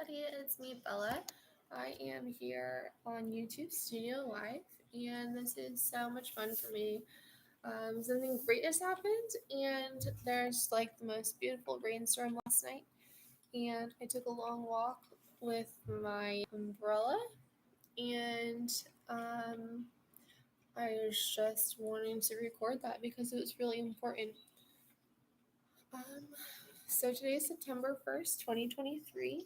everybody, it's me, Bella. I am here on YouTube Studio Live, and this is so much fun for me. Something great has happened, and there's like the most beautiful rainstorm last night, and I took a long walk with my umbrella, and um, I was just wanting to record that because it was really important. Um, so today is September 1st, 2023.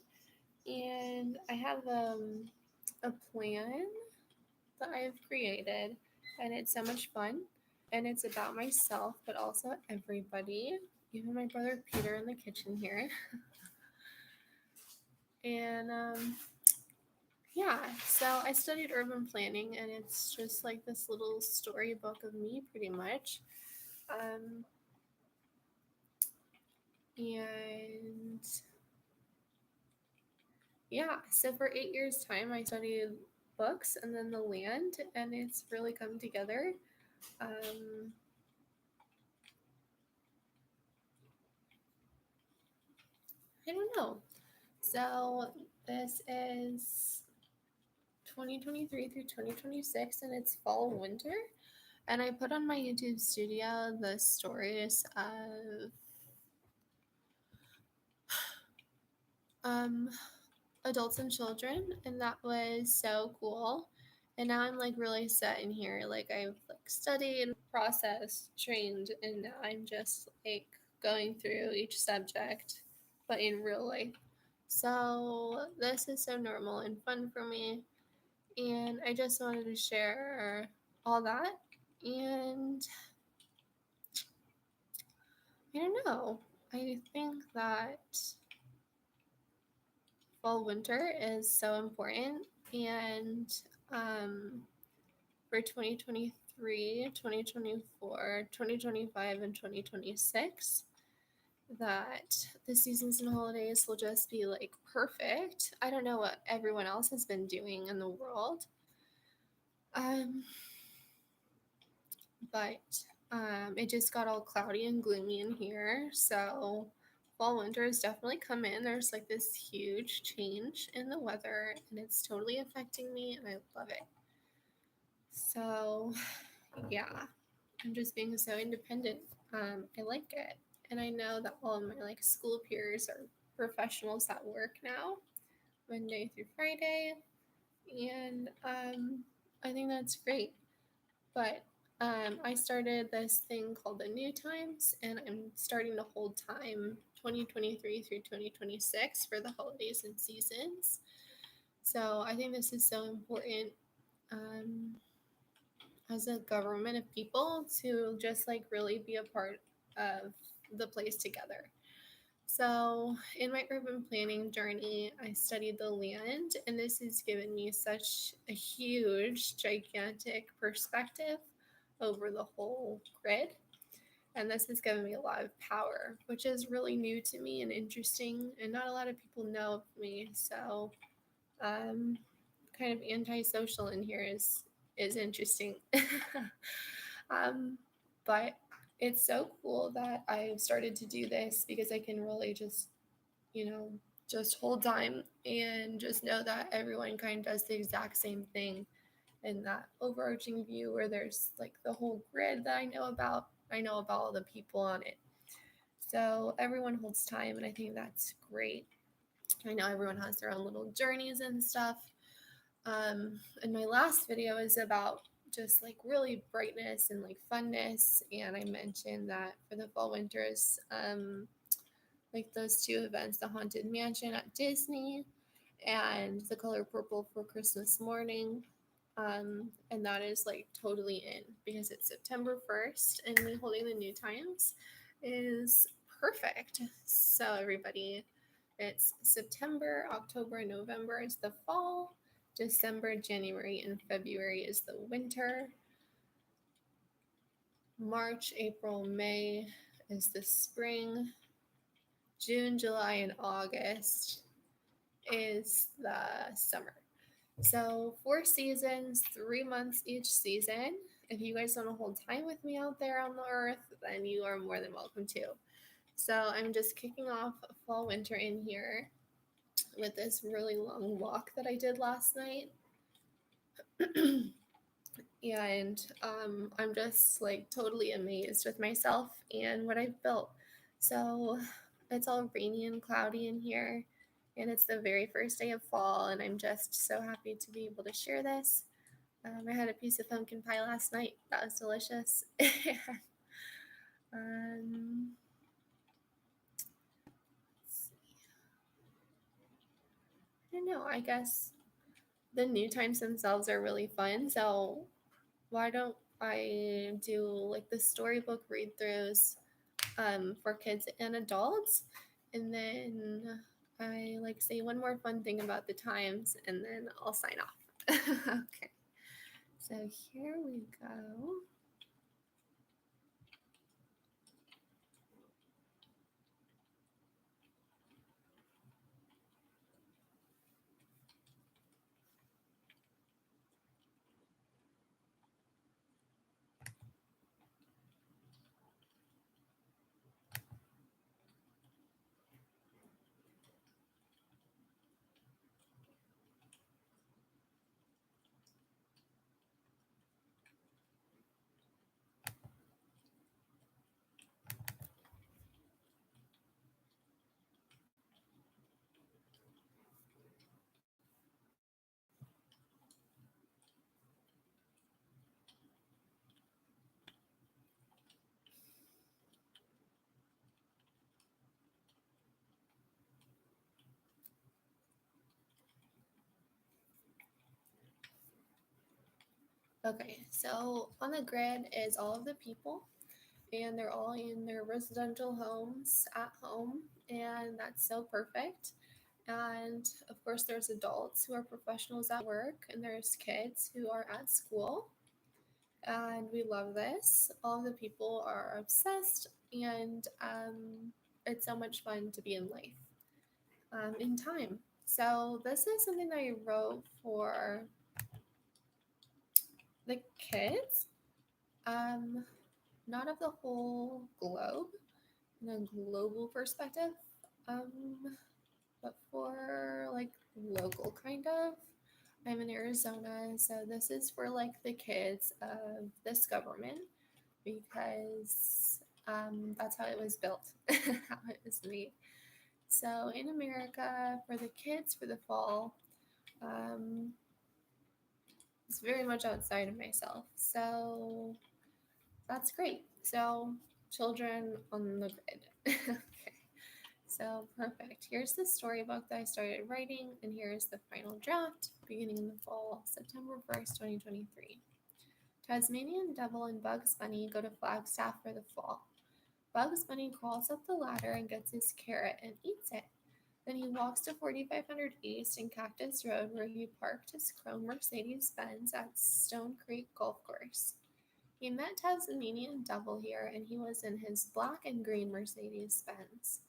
And I have a plan that I have created, and it's so much fun. And it's about myself, but also everybody, even my brother Peter in the kitchen here. And yeah, so I studied urban planning, and it's just like this little storybook of me, pretty much. Um, and yeah, so for 8 years' time, I studied books and then the land, and it's really come together. Um, I don't know. So this is 2023 through 2026, and it's fall winter. And I put on my YouTube studio the stories of um, adults and children, and that was so cool. And now I'm like really set in here. Like I've like studied, processed, trained, and now I'm just like going through each subject, but in real life. So this is so normal and fun for me. And I just wanted to share all that. And I don't know. I think that fall winter is so important. And um, for 2023, 2024, 2025, and 2026, that the seasons and holidays will just be like perfect. I don't know what everyone else has been doing in the world. Um, but it just got all cloudy and gloomy in here. So fall winter has definitely come in. There's like this huge change in the weather, and it's totally affecting me, and I love it. So yeah, I'm just being so independent. I like it, and I know that all of my like school peers are professionals at work now, Monday through Friday, and I think that's great. But I started this thing called the New Times, and I'm starting to hold time 2023 through 2026 for the holidays and seasons. So I think this is so important um, as a government of people to just like really be a part of the place together. So, in my urban planning journey, I studied the land, and this has given me such a huge, gigantic perspective over the whole grid. And this has given me a lot of power, which is really new to me and interesting, and not a lot of people know of me. So, um, kind of antisocial in here is interesting. um, but it's so cool that I've started to do this because I can really just, you know, just hold time and just know that everyone kind of does the exact same thing in that overarching view where there's like the whole grid that I know about. I know about all the people on it. So everyone holds time, and I think that's great. I know everyone has their own little journeys and stuff. And my last video is about just like really brightness and like funness. And I mentioned that for the fall winters, like those two events, the Haunted Mansion at Disney and the color purple for Christmas morning. And that is like totally in because it's September 1st, and me holding the New Times is perfect. So, everybody, it's September, October, November is the fall, December, January, and February is the winter, March, April, May is the spring, June, July, and August is the summer. So 4 seasons, 3 months each season. If you guys want to hold time with me out there on the earth, then you are more than welcome to. So I'm just kicking off fall winter in here with this really long walk that I did last night. And I'm just like totally amazed with myself and what I've built. So it's all rainy and cloudy in here, and it's the very first day of fall, and I'm just so happy to be able to share this. I had a piece of pumpkin pie last night. That was delicious. um, I don't know. I guess the new times themselves are really fun. So why don't I do like the storybook read throughs for kids and adults? And then I like say one more fun thing about the times and then I'll sign off. Okay. So here we go. Okay, so on the grid is all of the people, and they're all in their residential homes at home, and that's so perfect. And of course, there's adults who are professionals at work, and there's kids who are at school. And we love this. All of the people are obsessed, and it's so much fun to be in life in time. So, this is something that I wrote for the kids, um, not of the whole globe, in a global perspective, but for like local kind of. I'm in Arizona, so this is for like the kids of this government because that's how it was built, how it was made. So in America, for the kids for the fall, um, it's very much outside of myself. So that's great. So children on the grid. Okay. So perfect. Here's the storybook that I started writing, and here's the final draft beginning in the fall, September 1st, 2023. Tasmanian Devil and Bugs Bunny go to Flagstaff for the fall. Bugs Bunny crawls up the ladder and gets his carrot and eats it. Then he walks to 4500 East and Cactus Road where he parked his chrome Mercedes Benz at Stone Creek Golf Course. He met Tasmanian Devil here and he was in his black and green Mercedes Benz.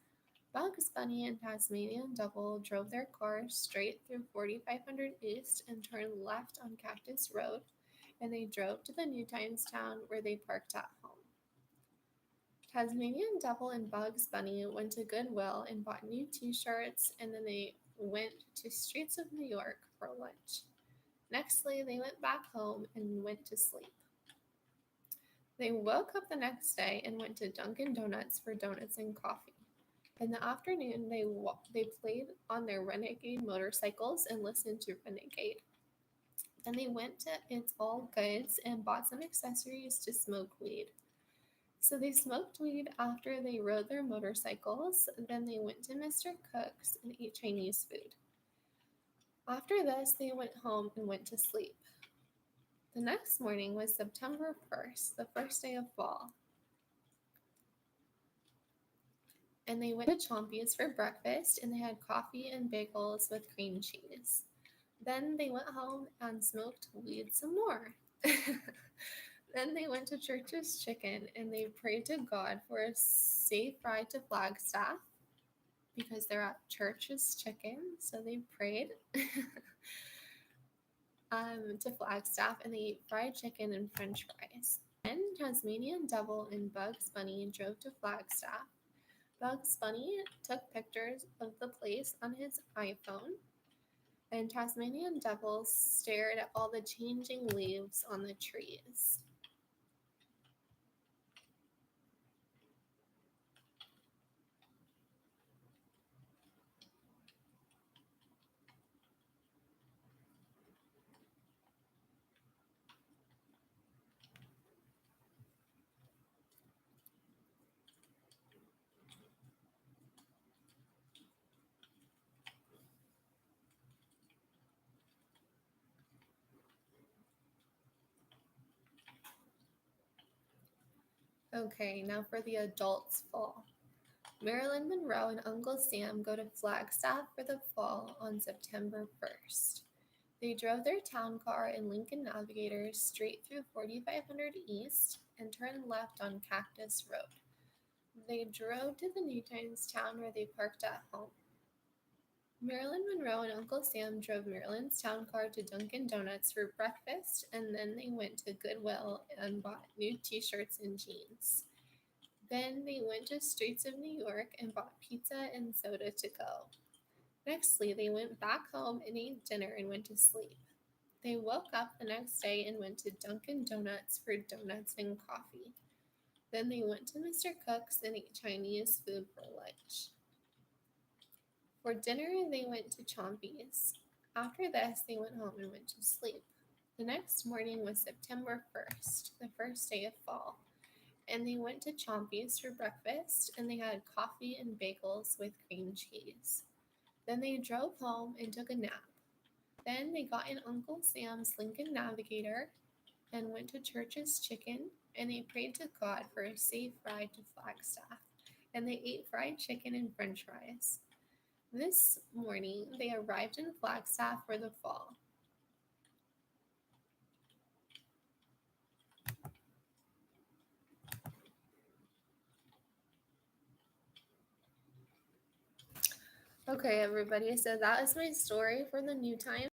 Bugs Bunny and Tasmanian Devil drove their car straight through 4500 East and turned left on Cactus Road, and they drove to the New Times town where they parked at home. Tasmanian Devil and Bugs Bunny went to Goodwill and bought new t-shirts, and then they went to Streets of New York for lunch. Nextly, they went back home and went to sleep. They woke up the next day and went to Dunkin' Donuts for donuts and coffee. In the afternoon, they played on their Renegade motorcycles and listened to Renegade. Then they went to It's All Goods and bought some accessories to smoke weed. So they smoked weed after they rode their motorcycles. Then they went to Mr. Cook's and ate Chinese food. After this, they went home and went to sleep. The next morning was September 1st, the first day of fall. And they went to Chompy's for breakfast and they had coffee and bagels with cream cheese. Then they went home and smoked weed some more. Then they went to Church's Chicken and they prayed to God for a safe ride to Flagstaff because they're at Church's Chicken. So they prayed to Flagstaff and they ate fried chicken and french fries. Then Tasmanian Devil and Bugs Bunny drove to Flagstaff. Bugs Bunny took pictures of the place on his iPhone, and Tasmanian devils stared at all the changing leaves on the trees. Okay, now for the adults' fall. Marilyn Monroe and Uncle Sam go to Flagstaff for the fall on September 1st. They drove their town car in Lincoln Navigator straight through 4500 East and turned left on Cactus Road. They drove to the New Times town where they parked at home. Marilyn Monroe and Uncle Sam drove Marilyn's town car to Dunkin' Donuts for breakfast, and then they went to Goodwill and bought new t-shirts and jeans. Then they went to Streets of New York and bought pizza and soda to go. Nextly, they went back home and ate dinner and went to sleep. They woke up the next day and went to Dunkin' Donuts for donuts and coffee. Then they went to Mr. Cook's and ate Chinese food for lunch. For dinner, they went to Chompy's. After this, they went home and went to sleep. The next morning was September 1st, the first day of fall, and they went to Chompy's for breakfast and they had coffee and bagels with cream cheese. Then they drove home and took a nap. Then they got in Uncle Sam's Lincoln Navigator and went to Church's Chicken, and they prayed to God for a safe ride to Flagstaff, and they ate fried chicken and french fries. This morning, they arrived in Flagstaff for the fall. Okay, everybody, so that is my story for the New Time.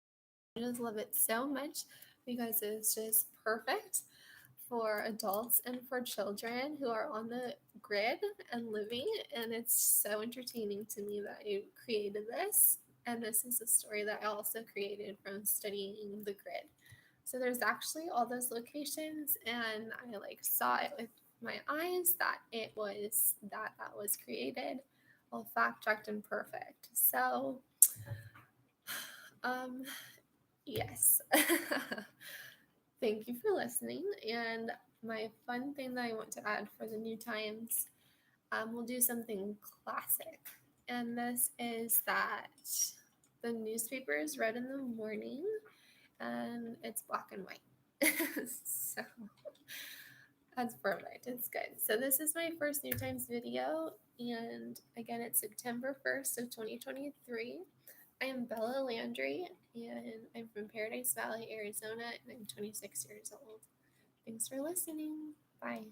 I just love it so much because it's just perfect for adults and for children who are on the grid and living. And it's so entertaining to me that you created this. And this is a story that I also created from studying the grid. So there's actually all those locations, and I saw it with my eyes that it was that was created, all fact checked and perfect. So yes. Thank you for listening. And my fun thing that I want to add for the New Times, we'll do something classic. And this is that the newspaper is read in the morning and it's black and white. So that's perfect. It's good. So this is my first New Times video. And again, it's September 1st of 2023. I am Bella Landry, and I'm from Paradise Valley, Arizona, and I'm 26 years old. Thanks for listening. Bye.